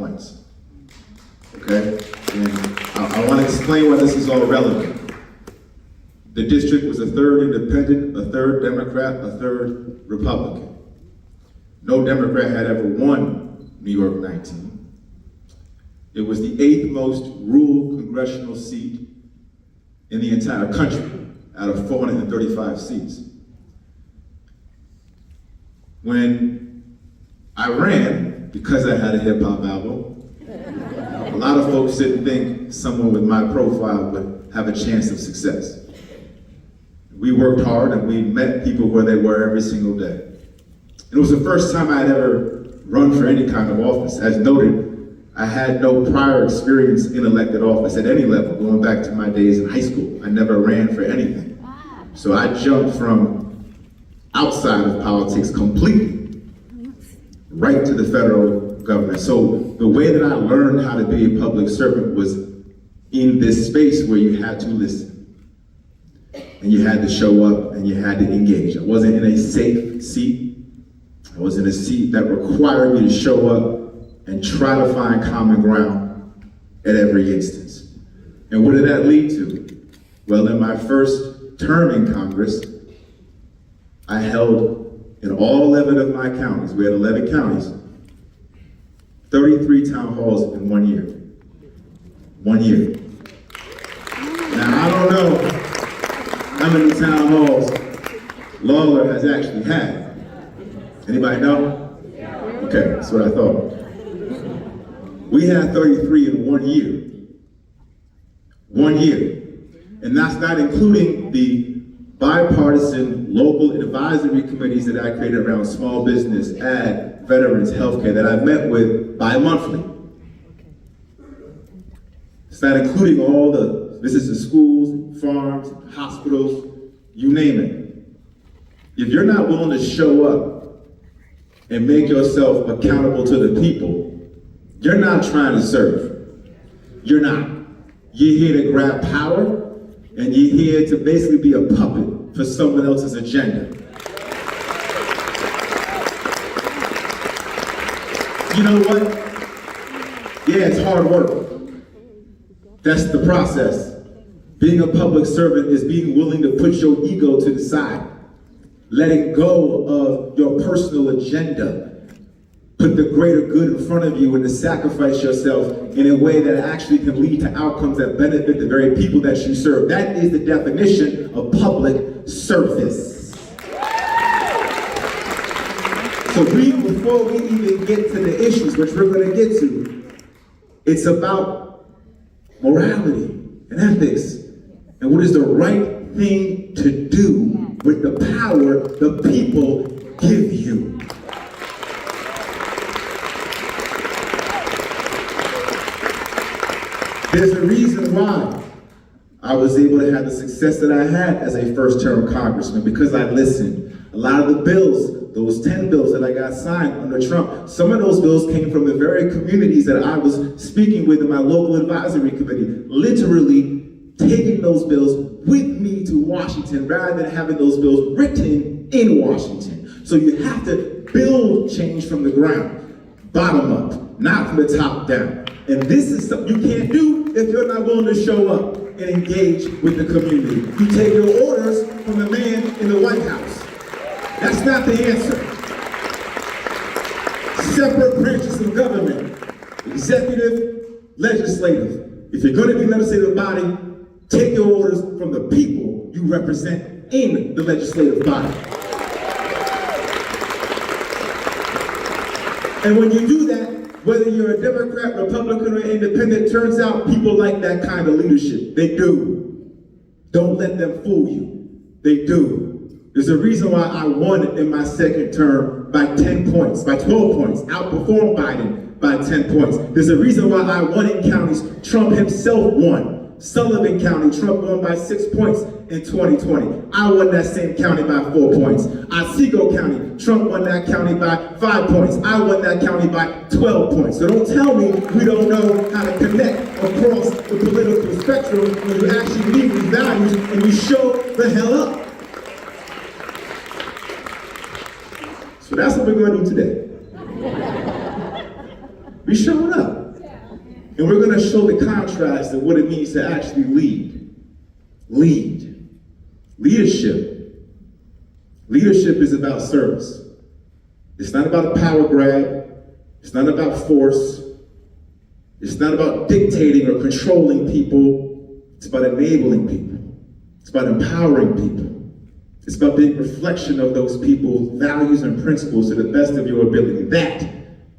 points. Okay? And I want to explain why this is all relevant. The district was a third independent, a third Democrat, a third Republican. No Democrat had ever won New York 19. It was the 8th most rural congressional seat in the entire country out of 435 seats. When I ran, because I had a hip hop album, a lot of folks didn't think someone with my profile would have a chance of success. We worked hard and we met people where they were every single day. It was the first time I had ever run for any kind of office. As noted, I had no prior experience in elected office at any level, going back to my days in high school. I never ran for anything. So I jumped from outside of politics completely, right to the federal government. So the way that I learned how to be a public servant was in this space where you had to listen, and you had to show up, and you had to engage. I wasn't in a safe seat. I was in a seat that required me to show up and try to find common ground at every instance. And what did that lead to? Well, in my first term in Congress, I held in all 11 of my counties, we had 11 counties, 33 town halls in 1 year. 1 year. Now, I don't know how many town halls Lawler has actually had. Anybody know? Okay, that's what I thought. We had 33 in 1 year. 1 year. And that's not including the bipartisan local advisory committees that I created around small business, ag, veterans, healthcare, that I met with bi-monthly. It's not including all the visits to schools, farms, hospitals, you name it. If you're not willing to show up and make yourself accountable to the people, you're not trying to serve. You're not. You're here to grab power, and you're here to basically be a puppet for someone else's agenda. You know what? Yeah, it's hard work. That's the process. Being a public servant is being willing to put your ego to the side, letting go of your personal agenda, put the greater good in front of you, and to sacrifice yourself in a way that actually can lead to outcomes that benefit the very people that you serve. That is the definition of public service. So before we even get to the issues, which we're going to get to, it's about morality and ethics and what is the right thing to do with the power the people give you. There's a reason why I was able to have the success that I had as a first-term congressman, because I listened. A lot of the bills, those 10 bills that I got signed under Trump, some of those bills came from the very communities that I was speaking with in my local advisory committee, literally taking those bills with me to Washington rather than having those bills written in Washington. So you have to build change from the ground, bottom up, not from the top down. And this is something you can't do if you're not willing to show up and engage with the community. You take your orders from the man in the White House. That's not the answer. Separate branches of government, executive, legislative. If you're going to be a legislative body, take your orders from the people you represent in the legislative body. And when you do that, whether you're a Democrat, Republican, or independent, turns out people like that kind of leadership. They do. Don't let them fool you. They do. There's a reason why I won in my second term by 10 points, by 12 points, outperformed Biden by 10 points. There's a reason why I won in counties Trump himself won. Sullivan County, Trump won by 6 points in 2020. I won that same county by 4 points. Otsego County, Trump won that county by 5 points. I won that county by 12 points. So don't tell me we don't know how to connect across the political spectrum when you actually lead with values and you show the hell up. So that's what we're going to do today. We showed up. And we're going to show the contrast of what it means to actually lead. Lead. Leadership. Leadership is about service. It's not about a power grab. It's not about force. It's not about dictating or controlling people. It's about enabling people. It's about empowering people. It's about being a reflection of those people's values and principles to the best of your ability. That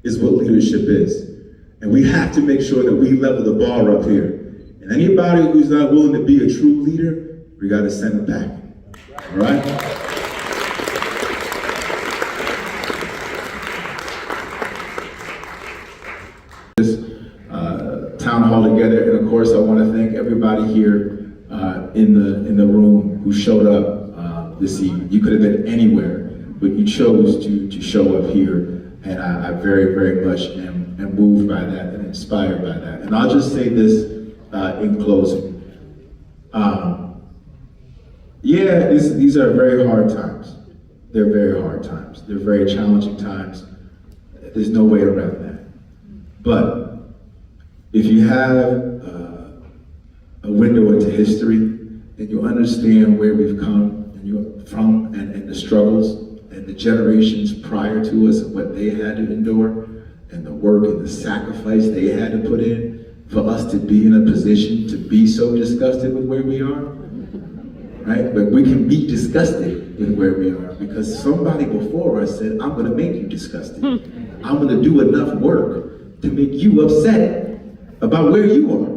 is what leadership is. And we have to make sure that we level the bar up here. And anybody who's not willing to be a true leader, we got to send them back. All right? Town hall together, and of course I want to thank everybody here in the room who showed up this evening. You could have been anywhere, but you chose to show up here, and I very, very much am moved by that and inspired by that. And I'll just say this in closing. These are very hard times. They're very hard times. They're very challenging times. There's no way around that. But if you have a window into history, and you understand where we've come and the struggles and the generations prior to us and what they had to endure and the work and the sacrifice they had to put in for us to be in a position to be so disgusted with where we are, right? But we can be disgusted with where we are because somebody before us said, I'm gonna make you disgusted. I'm gonna do enough work to make you upset about where you are.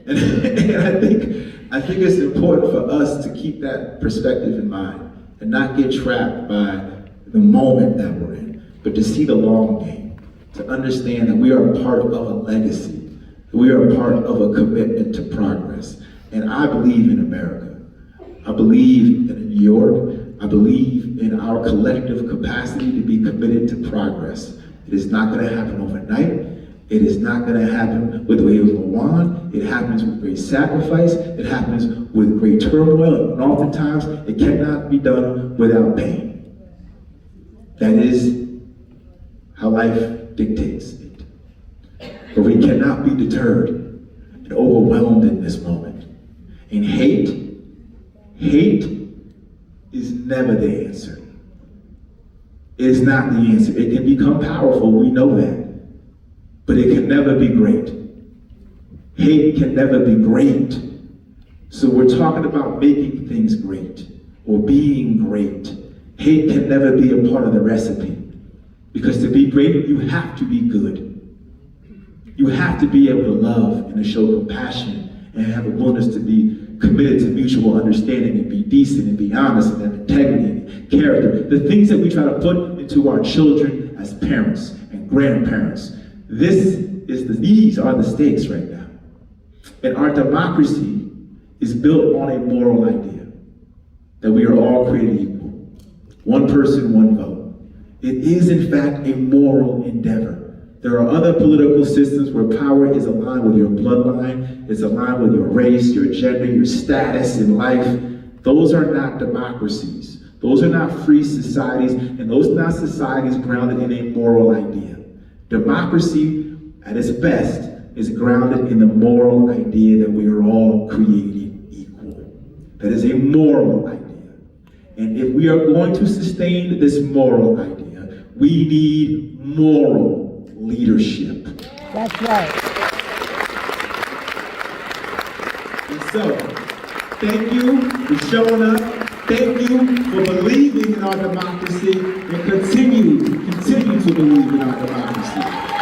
And I think it's important for us to keep that perspective in mind and not get trapped by the moment that we're in, but to see the long game, to understand that we are a part of a legacy, that we are a part of a commitment to progress. And I believe in America. I believe in New York. I believe in our collective capacity to be committed to progress. It is not going to happen overnight. It is not going to happen with waves of a wand. It happens with great sacrifice. It happens with great turmoil. And oftentimes, it cannot be done without pain. That is how life dictates it. But we cannot be deterred and overwhelmed in this moment. And hate is never the answer. It is not the answer. It can become powerful, we know that. But it can never be great. Hate can never be great. So we're talking about making things great or being great. Hate can never be a part of the recipe. Because to be great, you have to be good. You have to be able to love and to show compassion and have a willingness to be committed to mutual understanding and be decent and be honest and have integrity and character. The things that we try to put into our children as parents and grandparents. These are the stakes right now. And our democracy is built on a moral idea that we are all created equal. One person, one vote. It is in fact a moral endeavor. There are other political systems where power is aligned with your bloodline, it's aligned with your race, your gender, your status in life. Those are not democracies. Those are not free societies, and those are not societies grounded in a moral idea. Democracy, at its best, is grounded in the moral idea that we are all created equal. That is a moral idea. And if we are going to sustain this moral idea, we need moral leadership. That's right. And so, thank you for showing up. Thank you for believing in our democracy and continue to believe in our democracy.